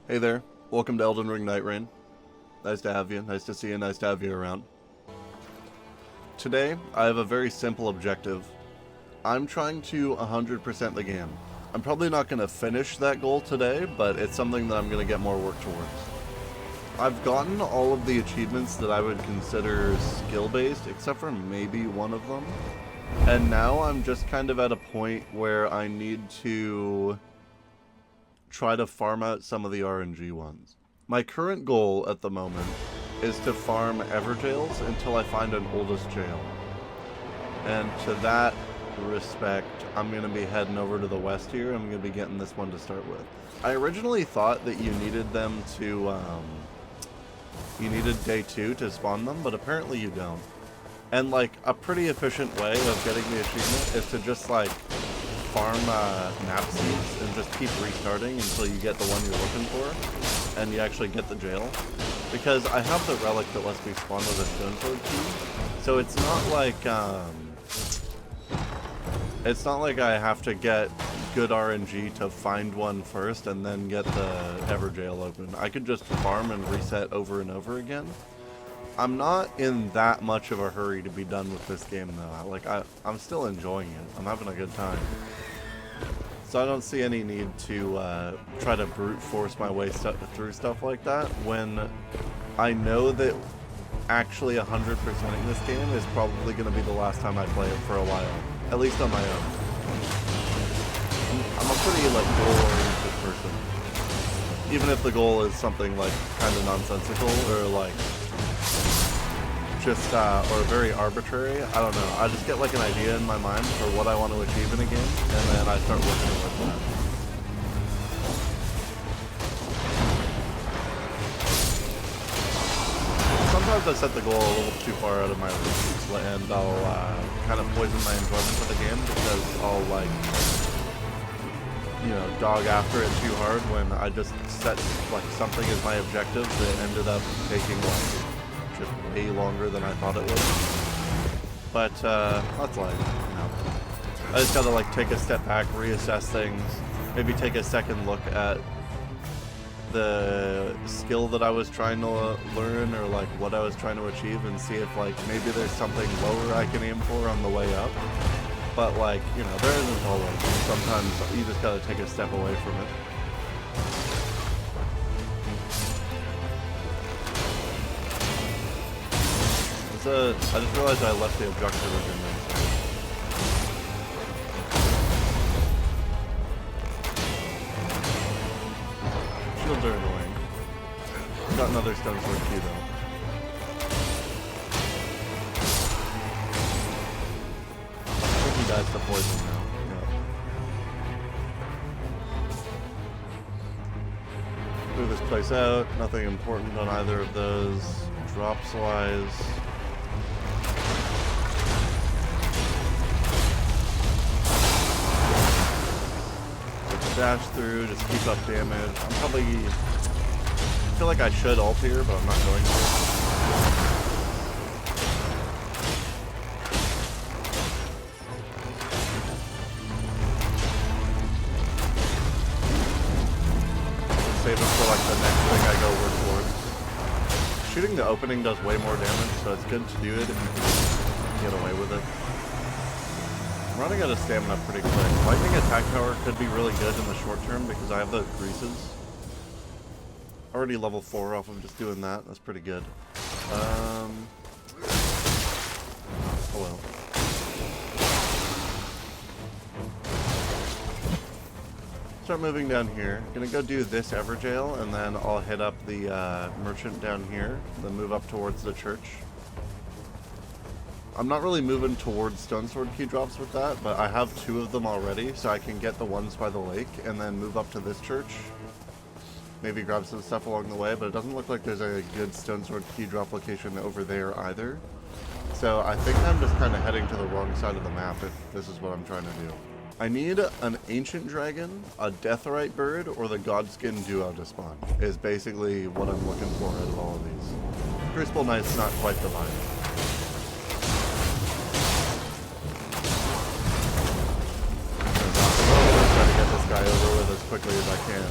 Hey there, welcome to Elden Ring Nightreign. Nice to have you, nice to see you, nice to have you around. Today, I have a very simple objective. I'm trying to 100% the game. I'm probably not going to finish that goal today, but it's something that I'm going to get more work towards. I've gotten all of the achievements that I would consider skill-based, except for maybe one of them. And now I'm just kind of at a point where I need to try to farm out some of the RNG ones. My current goal at the moment is to farm Everjails until I find an oldest jail. And to that respect, I'm going to be heading over to the west here. I'm going to be getting this one to start with. I originally thought that you needed them to, you needed day 2 to spawn them, but apparently you don't. And like, a pretty efficient way of getting the achievement is to just like farm map seeds and just keep restarting until you get the one you're looking for and you actually get the jail. Because I have the relic that lets me spawn with a stone sword key, so it's not like I have to get good RNG to find one first and then get the Everjail open. I could just farm and reset over and over again. I'm not in that much of a hurry to be done with this game though. Like I'm still enjoying it. I'm having a good time. So I don't see any need to try to brute force my way through stuff like that when I know that actually 100%ing this game is probably going to be the last time I play it for a while. At least on my own. I'm a pretty like goal-oriented person. Even if the goal is something like kind of nonsensical or like just or very arbitrary, I don't know. I just get like an idea in my mind for what I want to achieve in a game, and then I start working with that. Sometimes I set the goal a little too far out of my reach, and I'll kind of poison my enjoyment of the game because I'll like, you know, dog after it too hard when I just set like something as my objective that ended up taking like just way longer than I thought it would. But that's life, you know. I just gotta like take a step back, reassess things, maybe take a second look at the skill that I was trying to learn or like what I was trying to achieve and see if like maybe there's something lower I can aim for on the way up. But like, you know, there isn't always. Sometimes you just gotta take a step away from it. I just realized I left the objective in there. Shields are annoying. Got another stone sword key though. I think he dies to poison now. Yeah. Move this place out. Nothing important on either of those. Drops wise. Dash through, just keep up damage. I'm probably... I feel like I should ult here, but I'm not going to. Save it for like the next thing I go work towards. Shooting the opening does way more damage, so it's good to do it if you can get away with it. I'm running out of stamina pretty quick. Lightning attack power could be really good in the short term because I have those greases. Already level 4 off of just doing that. That's pretty good. Oh well. Start moving down here. Gonna go do this Everjail and then I'll hit up the merchant down here. Then move up towards the church. I'm not really moving towards stone sword key drops with that, but I have 2 of them already, so I can get the ones by the lake and then move up to this church. Maybe grab some stuff along the way, but it doesn't look like there's a good stone sword key drop location over there either. So I think I'm just kind of heading to the wrong side of the map if this is what I'm trying to do. I need an ancient dragon, a deathrite bird, or the godskin duo to spawn, is basically what I'm looking for out of all of these. Crucible Knight's not quite the vibe. Try to get this guy over with as quickly as I can.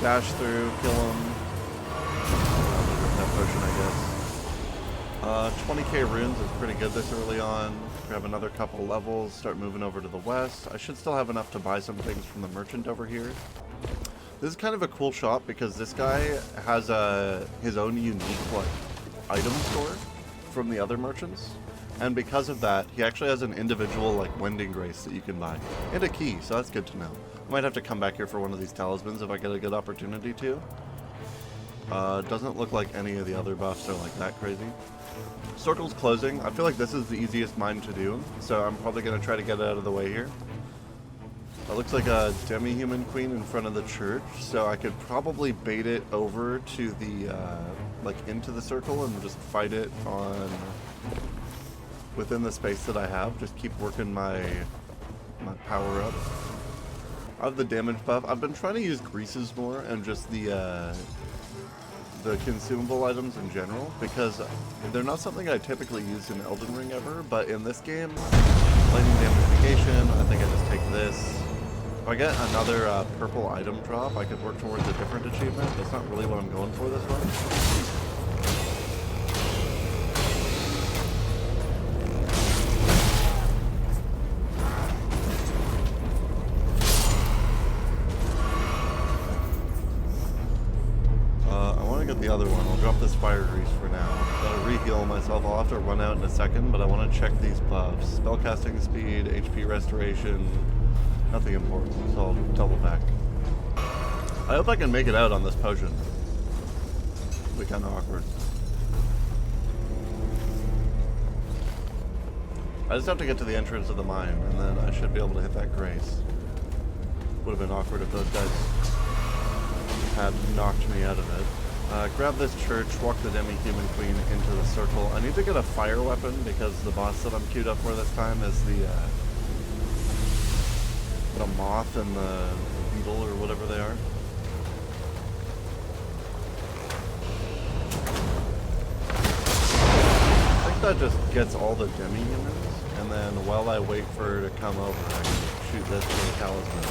dash through, kill him. That potion, I guess. 20k runes is pretty good this early on. Grab another couple levels, start moving over to the west. I should still have enough to buy some things from the merchant over here. This is kind of a cool shop because this guy has his own unique like item store from the other merchants. And because of that, he actually has an individual like Wending Grace that you can buy. And a key, so that's good to know. I might have to come back here for one of these talismans if I get a good opportunity to. Doesn't look like any of the other buffs are like that crazy. Circle's closing. I feel like this is the easiest mine to do, so I'm probably going to try to get it out of the way here. It looks like a demi-human queen in front of the church, so I could probably bait it over to the, like into the circle and just fight it on within the space that I have. Just keep working my power up. I have the damage buff. I've been trying to use greases more and just the consumable items in general, because they're not something I typically use in Elden Ring ever, but in this game, lightning damage negation, I think I just take this. If I get another purple item drop, I could work towards a different achievement. That's not really what I'm going for this one. The other one. I'll drop this fire grease for now. Gotta re-heal myself. I'll have to run out in a second, but I want to check these buffs. Spellcasting speed, HP restoration, nothing important, so I'll double back. I hope I can make it out on this potion. It'll be kind of awkward. I just have to get to the entrance of the mine, and then I should be able to hit that grace. Would have been awkward if those guys had knocked me out of it. Grab this church, walk the demi-human queen into the circle. I need to get a fire weapon because the boss that I'm queued up for this time is the moth and the beetle or whatever they are. I think that just gets all the demi-humans, and then while I wait for her to come over, I can shoot this for the talisman.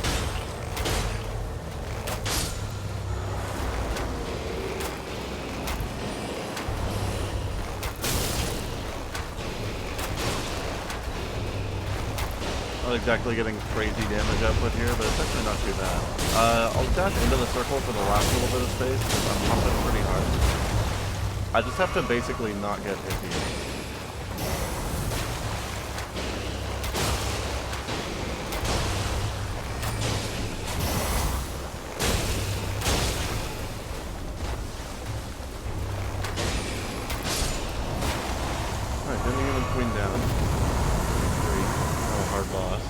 Not exactly getting crazy damage output here, but it's actually not too bad. I'll dash into the circle for the last little bit of space because I'm pumping pretty hard. I just have to basically not get hit here. Alright, didn't even queen down. Hard boss.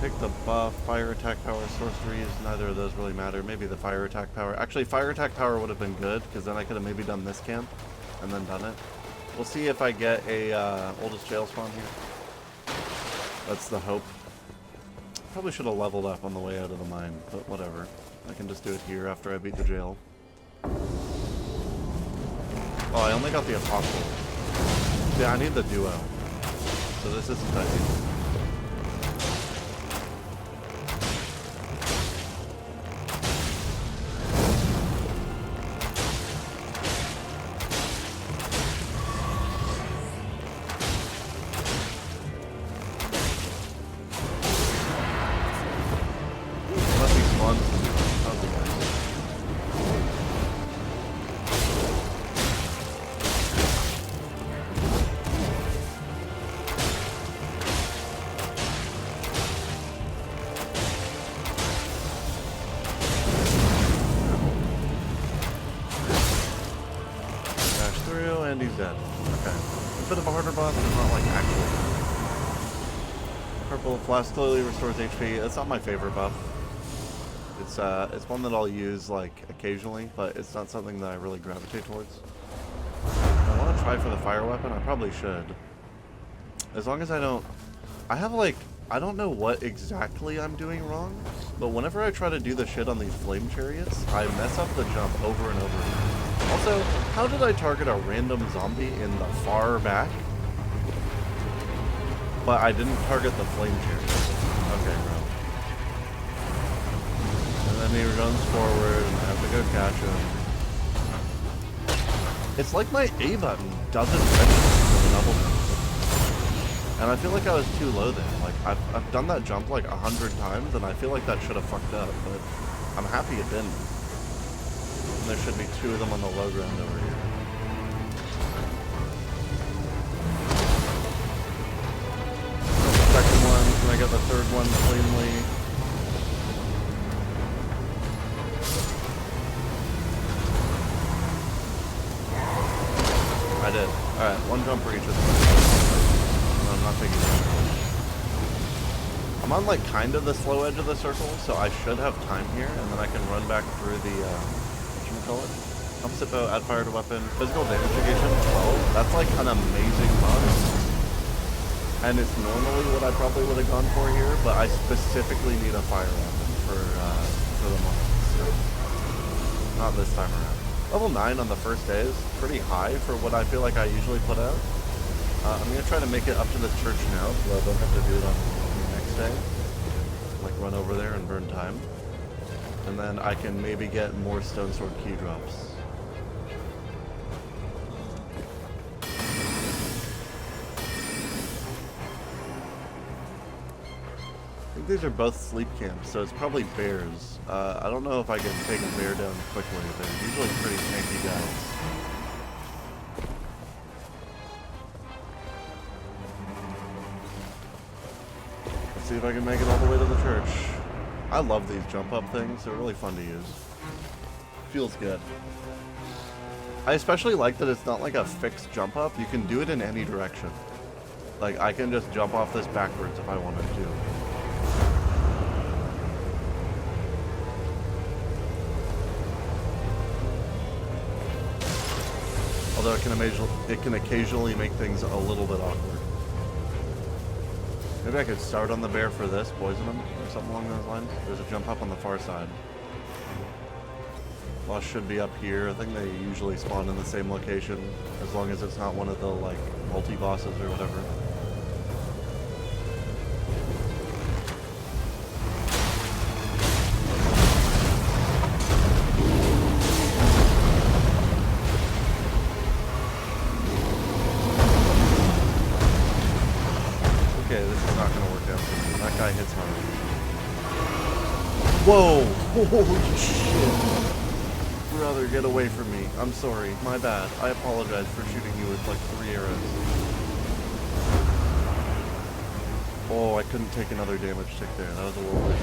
Take the buff, fire attack power, sorceries, neither of those really matter. Maybe the fire attack power. Actually, fire attack power would have been good, because then I could have maybe done this camp, and then done it. We'll see if I get a oldest jail spawn here. That's the hope. Probably should have leveled up on the way out of the mine, but whatever. I can just do it here after I beat the jail. Oh, I only got the apostle. Yeah, I need the duo. So this isn't that easy. Unless he spawns, that would be nice. And he's dead. Okay. A bit of a harder boss, but not like actually. Purple flask slowly restores HP. It's not my favorite buff. It's one that I'll use like occasionally, but it's not something that I really gravitate towards. I want to try for the fire weapon. I probably should. As long as I don't... I have like... I don't know what exactly I'm doing wrong, but whenever I try to do the shit on these flame chariots, I mess up the jump over and over again. Also, how did I target a random zombie in the far back, but I didn't target the flame chariot? Okay, bro. then he runs forward, and I have to go catch him. It's like my A button doesn't register for the double jump. And I feel like I was too low there. Like, I've done that jump like 100 times, and I feel like that should have fucked up, but I'm happy it didn't. And there should be 2 of them on the low ground over here. Second one, can I get the third one cleanly? I did. Alright, 1 jump for each of them. No, I'm not taking damage. I'm on like kind of the slow edge of the circle, so I should have time here, and then I can run back through the, whatchamacallit? Opposite bow, add fire to weapon, physical damage negation 12. That's like an amazing mod. And it's normally what I probably would have gone for here, but I specifically need a fire weapon for the mod. So, not this time around. Level 9 on the first day is pretty high for what I feel like I usually put out. I'm going to try to make it up to the church now, so I don't have to do it on the next day. Like run over there and burn time. And then I can maybe get more stone sword key drops. I think these are both sleep camps, so it's probably bears. I don't know if I can take a bear down quickly. They're usually pretty tanky guys. Let's see if I can make it all the way to the church. I love these jump up things. They're really fun to use. Feels good. I especially like that it's not like a fixed jump up. You can do it in any direction. Like, I can just jump off this backwards if I wanted to. Although it can occasionally make things a little bit awkward. Maybe I could start on the bear for this, poison him, or something along those lines. There's a jump up on the far side. Boss should be up here. I think they usually spawn in the same location, as long as it's not one of the, like, multi-bosses or whatever. Okay, this is not going to work out for me. That guy hits hard. Whoa! Holy shit! Brother, get away from me. I'm sorry. My bad. I apologize for shooting you with like 3 arrows. Oh, I couldn't take another damage tick there. That was a little bit.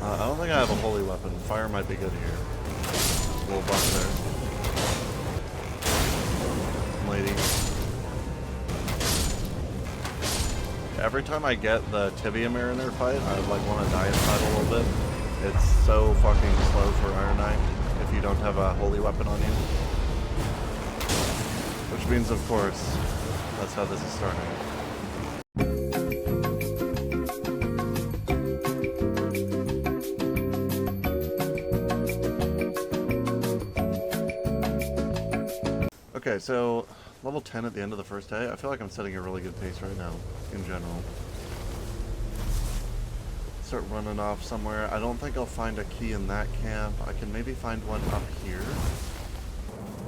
I don't think I have a holy weapon. Fire might be good here. A little buff there. Lady. Every time I get the Tibia Mariner fight, I like want to die inside a little bit. It's so fucking slow for Iron Knight if you don't have a holy weapon on you. Which means, of course, that's how this is starting. Okay, so level 10 at the end of the first day. I feel like I'm setting a really good pace right now, in general. Start running off somewhere. I don't think I'll find a key in that camp. I can maybe find one up here.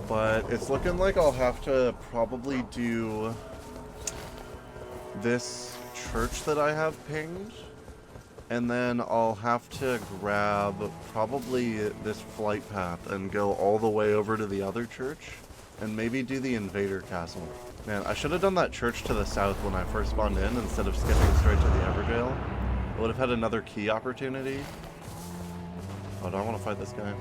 But it's looking like I'll have to probably do this church that I have pinged. And then I'll have to grab probably this flight path and go all the way over to the other church. And maybe do the Invader Castle. Man, I should have done that church to the south when I first spawned in instead of skipping straight to the Everjail. I would have had another key opportunity. Oh, do I want to fight this guy?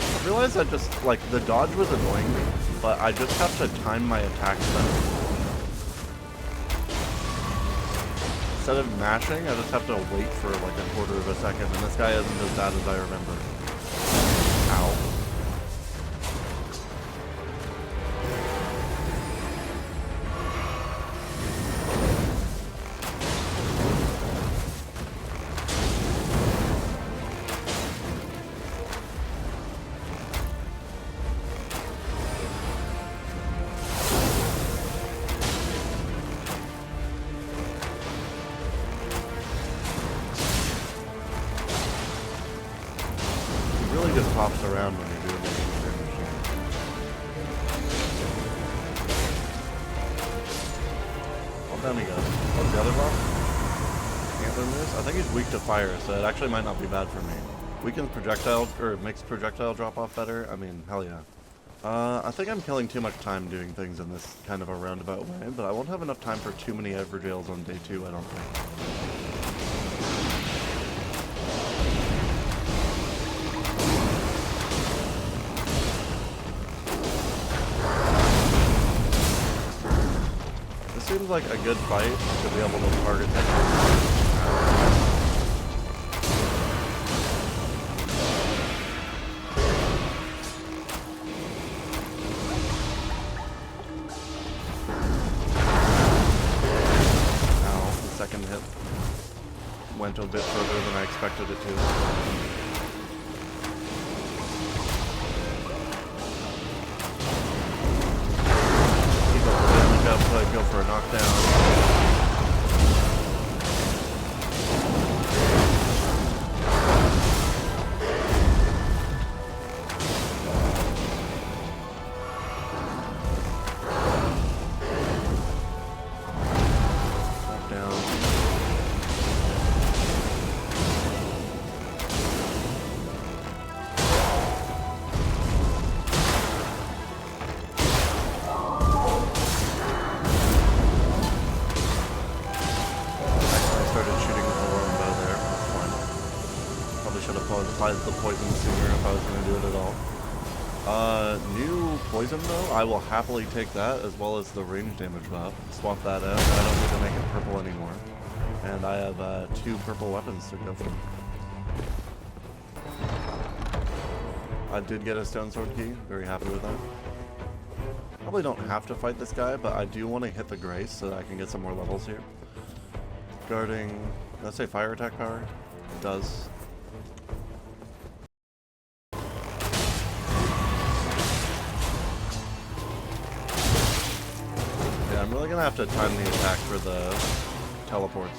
I realized I just, like, the dodge was annoying me, but I just have to time my attacks better. Instead of mashing, I just have to wait for like a quarter of a second, and this guy isn't as bad as I remember. Ow. around when you're doing the machine. Well, down he goes. What's the other boss? Antler Moose? I think he's weak to fire, so it actually might not be bad for me. Weakens projectile, or makes projectile drop off better? I mean, hell yeah. I think I'm killing too much time doing things in this kind of a roundabout way, but I won't have enough time for too many Everjails on day 2, I don't think. This seems like a good fight to be able to target that. Went a bit further than I expected it to. Keep up the damage output, go for a knockdown. Applied the poison sooner if I was going to do it at all. New poison though, I will happily take that as well as the range damage buff. Swap that out, I don't need to make it purple anymore. And I have 2 purple weapons to go for. I did get a stone sword key, very happy with that. Probably don't have to fight this guy, but I do want to hit the grace so that I can get some more levels here. Guarding, did I say fire attack power? It does. I'm really gonna have to time the attack for the teleports.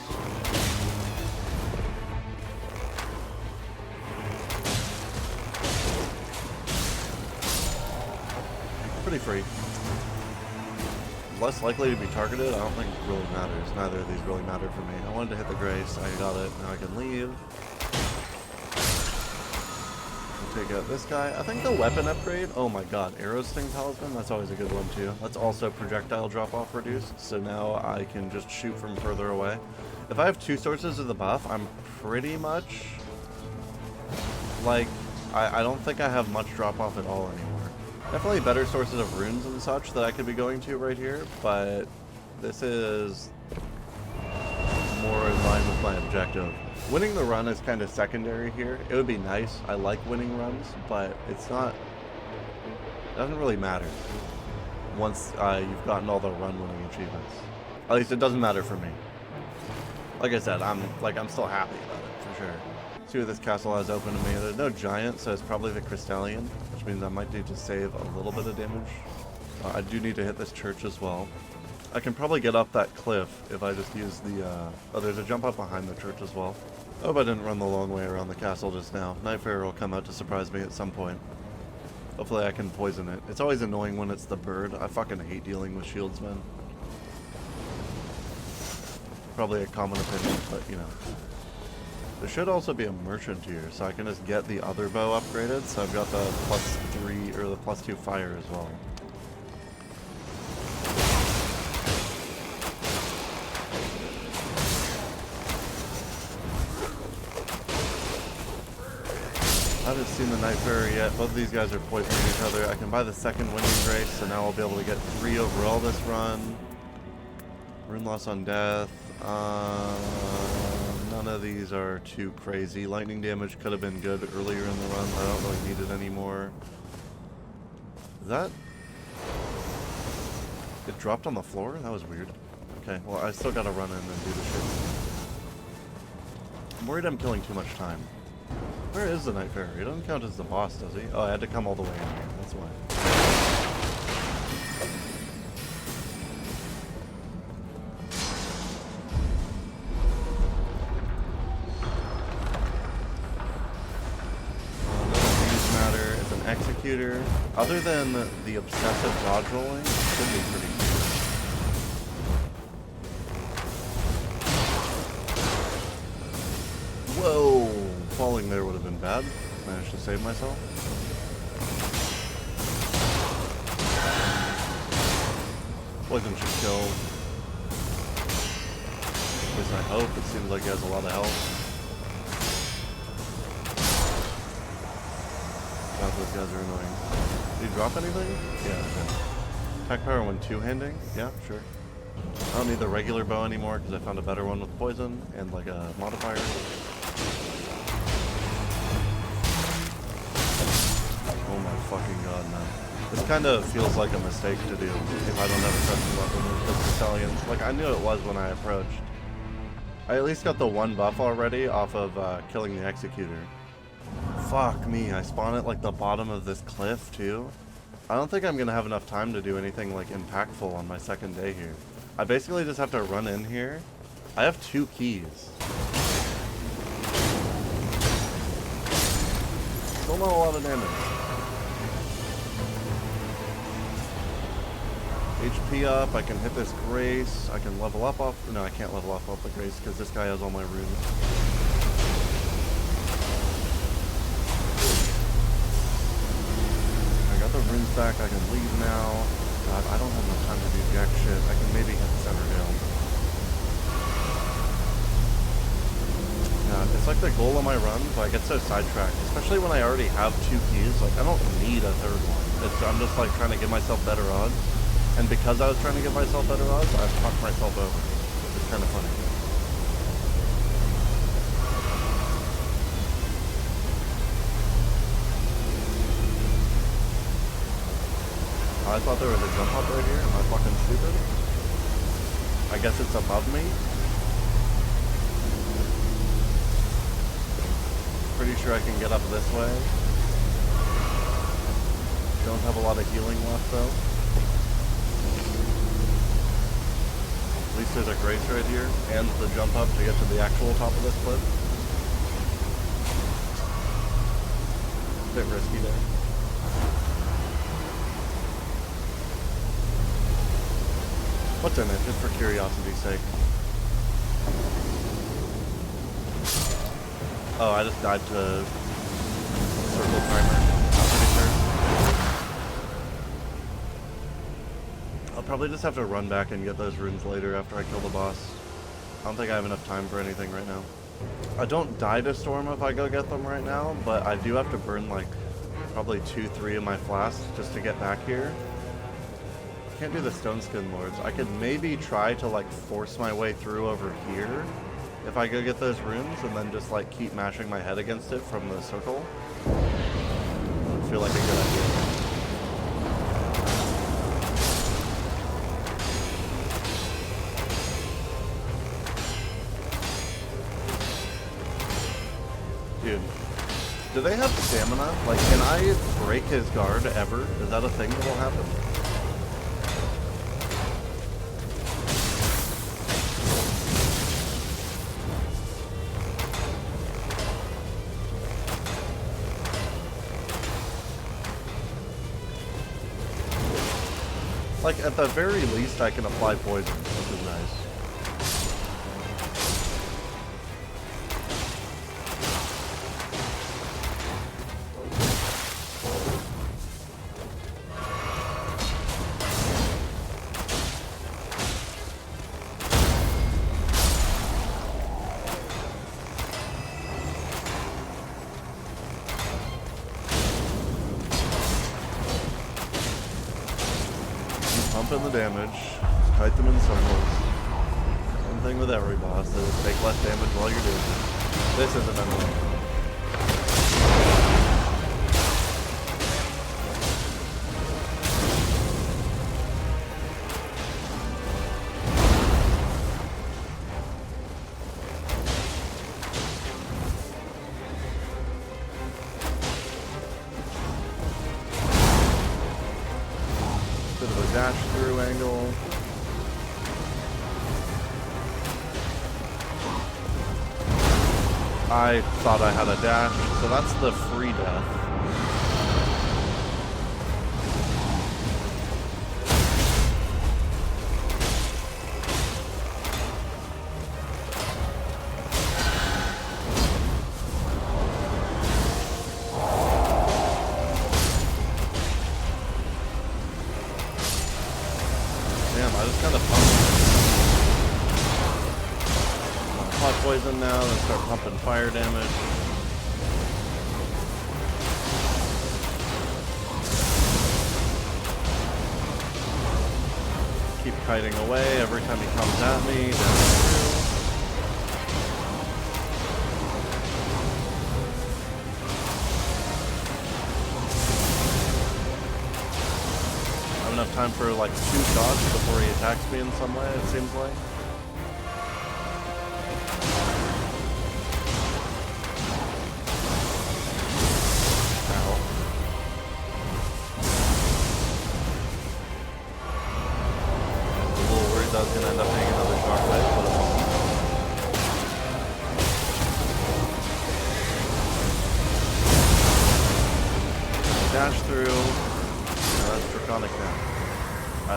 Pretty free. Less likely to be targeted, I don't think it really matters. Neither of these really matter for me. I wanted to hit the grace, I got it, now I can leave. Take out this guy. I think the weapon upgrade, oh my god, Arrow Sting Talisman, that's always a good one too. That's also projectile drop off reduced, so now I can just shoot from further away. If I have 2 sources of the buff, I'm pretty much, like, I don't think I have much drop off at all anymore. Definitely better sources of runes and such that I could be going to right here, but this is more in line with my objective. Winning the run is kind of secondary here. It would be nice. I like winning runs, but it's not, it doesn't really matter once you've gotten all the run winning achievements. At least it doesn't matter for me. Like I said, I'm still happy about it for sure. See what this castle has open to me. There's no giant, so it's probably the Crystallion, which means I might need to save a little bit of damage. I do need to hit this church as well. I can probably get up that cliff if I just use the, oh, there's a jump up behind the church as well. I hope I didn't run the long way around the castle just now. Nightreign will come out to surprise me at some point. Hopefully I can poison it. It's always annoying when it's the bird. I fucking hate dealing with shieldsmen. Probably a common opinion, but you know. There should also be a merchant here, so I can just get the other bow upgraded, so I've got the +3, or the +2 fire as well. I haven't seen the Nightreign yet. Both of these guys are poisoning each other. I can buy the second winning grace, so now I'll be able to get 3 overall this run. Rune loss on death. None of these are too crazy. Lightning damage could have been good earlier in the run, but I don't really need it anymore. Is that... It dropped on the floor? That was weird. Okay, well I still gotta run in and do the shit. I'm worried I'm killing too much time. Where is the Nightreign? He doesn't count as the boss, does he? Oh, I had to come all the way in here. That's why. Doesn't matter. It's executor. Other than the obsessive dodge rolling, it should be pretty good. Whoa! Falling there would have been bad. Managed to save myself. Poison should kill. At least I hope. It seems like he has a lot of health. God, those guys are annoying. Did he drop anything? Yeah, okay. Attack power when two-handing? Yeah, sure. I don't need the regular bow anymore because I found a better one with poison and like a modifier. Oh my fucking god, man. This kind of feels like a mistake to do if I don't have a trusted weapon with the Stallions. Like, I knew it was when I approached. I at least got the one buff already off of killing the Executor. Fuck me, I spawn at like the bottom of this cliff too. I don't think I'm gonna have enough time to do anything like impactful on my second day here. I basically just have to run in here. I have 2 keys. Still not a lot of damage. HP up, I can hit this Grace, I can level up off, no I can't level up off the Grace because this guy has all my runes. I got the runes back, I can leave now. God, I don't have enough time to do jack shit, I can maybe hit center down. Yeah, it's like the goal of my run, but I get so sidetracked, especially when I already have 2 keys, like I don't need a third one. I'm just like trying to give myself better odds. And because I was trying to give myself better odds, I fucked myself over. It's kind of funny. I thought there was a jump up right here. Am I fucking stupid? I guess it's above me. Pretty sure I can get up this way. Don't have a lot of healing left though. At least there's a Grace right here, and the jump up to get to the actual top of this cliff. Bit risky there. What's in it, just for curiosity's sake? Oh, I just died to circle timer, I'm pretty sure. I'll probably just have to run back and get those runes later after I kill the boss. I don't think I have enough time for anything right now. I don't die to Storm if I go get them right now, but I do have to burn like probably 2-3 of my flasks just to get back here. Can't do the Stone Skin Lords. I could maybe try to like force my way through over here if I go get those runes and then just like keep mashing my head against it from the circle. I feel like a good idea. Dude, do they have stamina? Like, can I break his guard ever? Is that a thing that will happen? Like, at the very least, I can apply poison, which is nice. Pumping the damage, kite them in circles. Same thing with every boss, they just take less damage while you're doing it. This isn't annoying. Bit of a dash through angle. I thought I had a dash, so that's the free death. just gotta pump. Hot poison now, then start pumping fire damage. Keep kiting away every time he comes at me. I have enough time for like 2 shots before he attacks me in some way, it seems like. I was gonna end up hitting another shockwave, but it won't. Dash through. That's draconic now.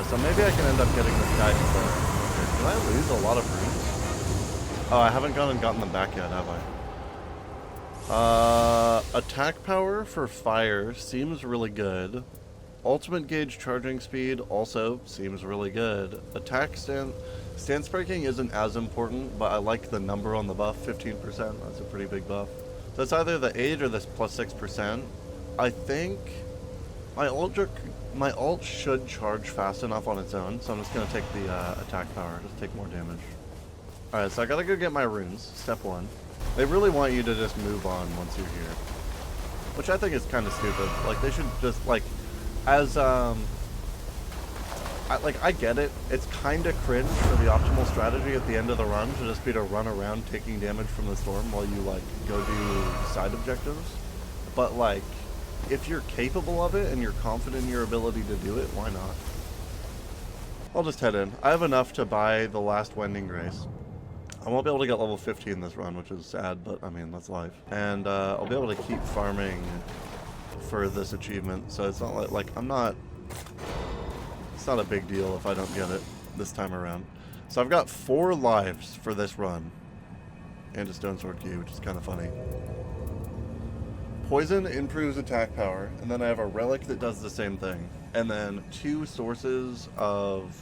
So maybe I can end up getting this guy before. Did I lose a lot of runes? Oh, I haven't gone and gotten them back yet, have I? Attack power for fire seems really good. Ultimate gauge charging speed also seems really good. Attack stance breaking isn't as important, but I like the number on the buff, 15%. That's a pretty big buff. So it's either the 8 or this plus 6%. I think my ult should charge fast enough on its own, so I'm just gonna take the attack power, just take more damage. Alright, so I gotta go get my runes, step 1. They really want you to just move on once you're here, which I think is kind of stupid. Like, they should just, like, as, I get it. It's kind of cringe for the optimal strategy at the end of the run to just be to run around taking damage from the storm while you, like, go do side objectives. But, like, if you're capable of it and you're confident in your ability to do it, why not? I'll just head in. I have enough to buy the last Wending Grace. I won't be able to get level 15 this run, which is sad, but, I mean, that's life. And, I'll be able to keep farming for this achievement, so it's not like I'm not, it's not a big deal if I don't get it this time around. So I've got 4 lives for this run and a stone sword key, which is kind of funny. Poison improves attack power, and then I have a relic that does the same thing, and then 2 sources of,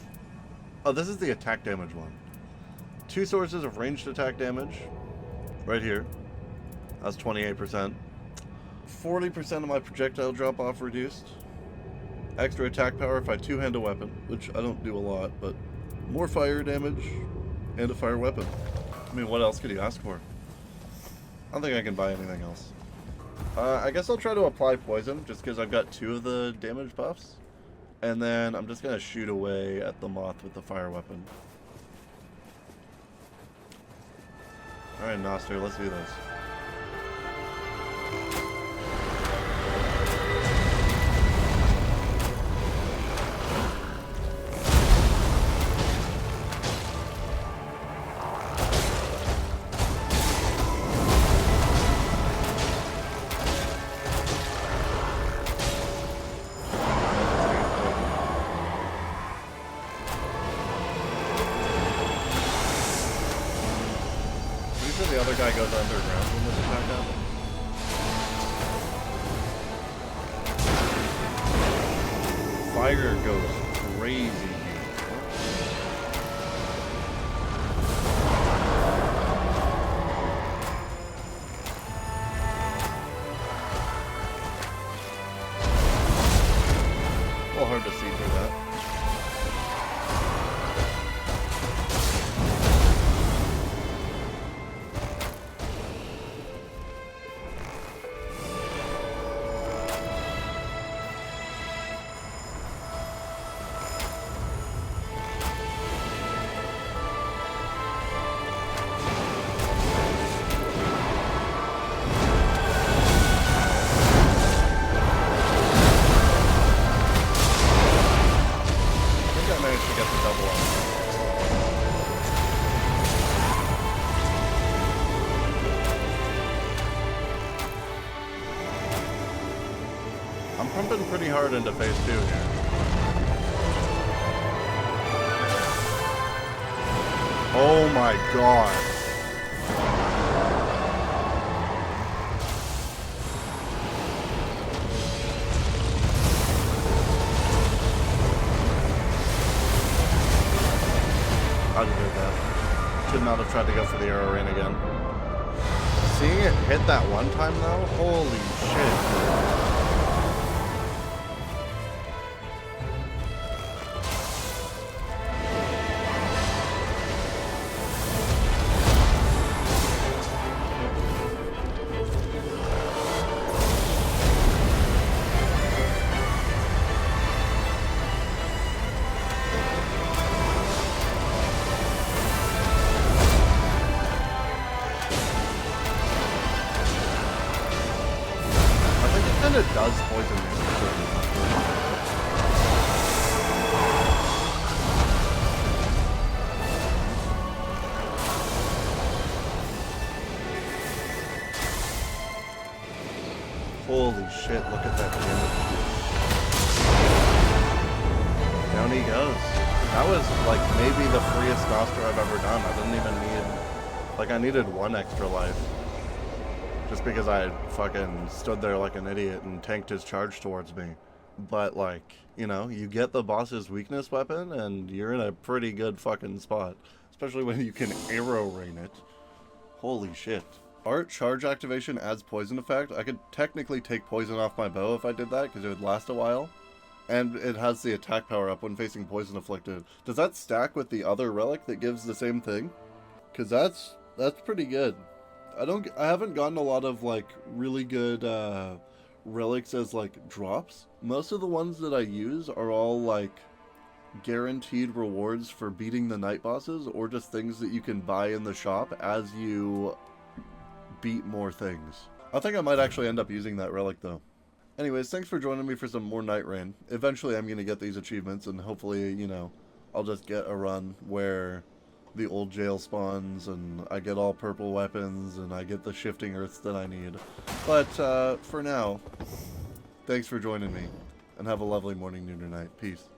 oh, this is the attack damage one. 2 sources of ranged attack damage right here. That's 28%. 40% of my projectile drop off reduced. Extra attack power if I 2-hand a weapon, which I don't do a lot, but more fire damage and a fire weapon. I mean, what else could you ask for? I don't think I can buy anything else. I guess I'll try to apply poison just because I've got 2 of the damage buffs. And then I'm just going to shoot away at the moth with the fire weapon. Alright, Noster, let's do this. The other guy goes underground when this attack happens. Fire goes crazy. A little hard to see through that. I'm pumping pretty hard into phase 2 here. Oh my god. I'd have did that. Should not have tried to go for the arrow rain again. Seeing it hit that one time though, holy shit. It does poison me. Holy shit, look at that damage. Down he goes. That was like maybe the freest Nostra I've ever done. I didn't even need, like I needed one extra life. Just because I fucking stood there like an idiot and tanked his charge towards me. But, like, you know, you get the boss's weakness weapon and you're in a pretty good fucking spot. Especially when you can arrow rain it. Holy shit. Art charge activation adds poison effect. I could technically take poison off my bow if I did that because it would last a while. And it has the attack power up when facing poison afflicted. Does that stack with the other relic that gives the same thing? Because that's pretty good. I haven't gotten a lot of, like, really good, relics as, like, drops. Most of the ones that I use are all, like, guaranteed rewards for beating the night bosses, or just things that you can buy in the shop as you beat more things. I think I might actually end up using that relic, though. Anyways, thanks for joining me for some more Nightreign. Eventually I'm gonna get these achievements, and hopefully, you know, I'll just get a run where the old jail spawns and I get all purple weapons and I get the shifting earths that I need. But for now, thanks for joining me and have a lovely morning, noon, or night. Peace.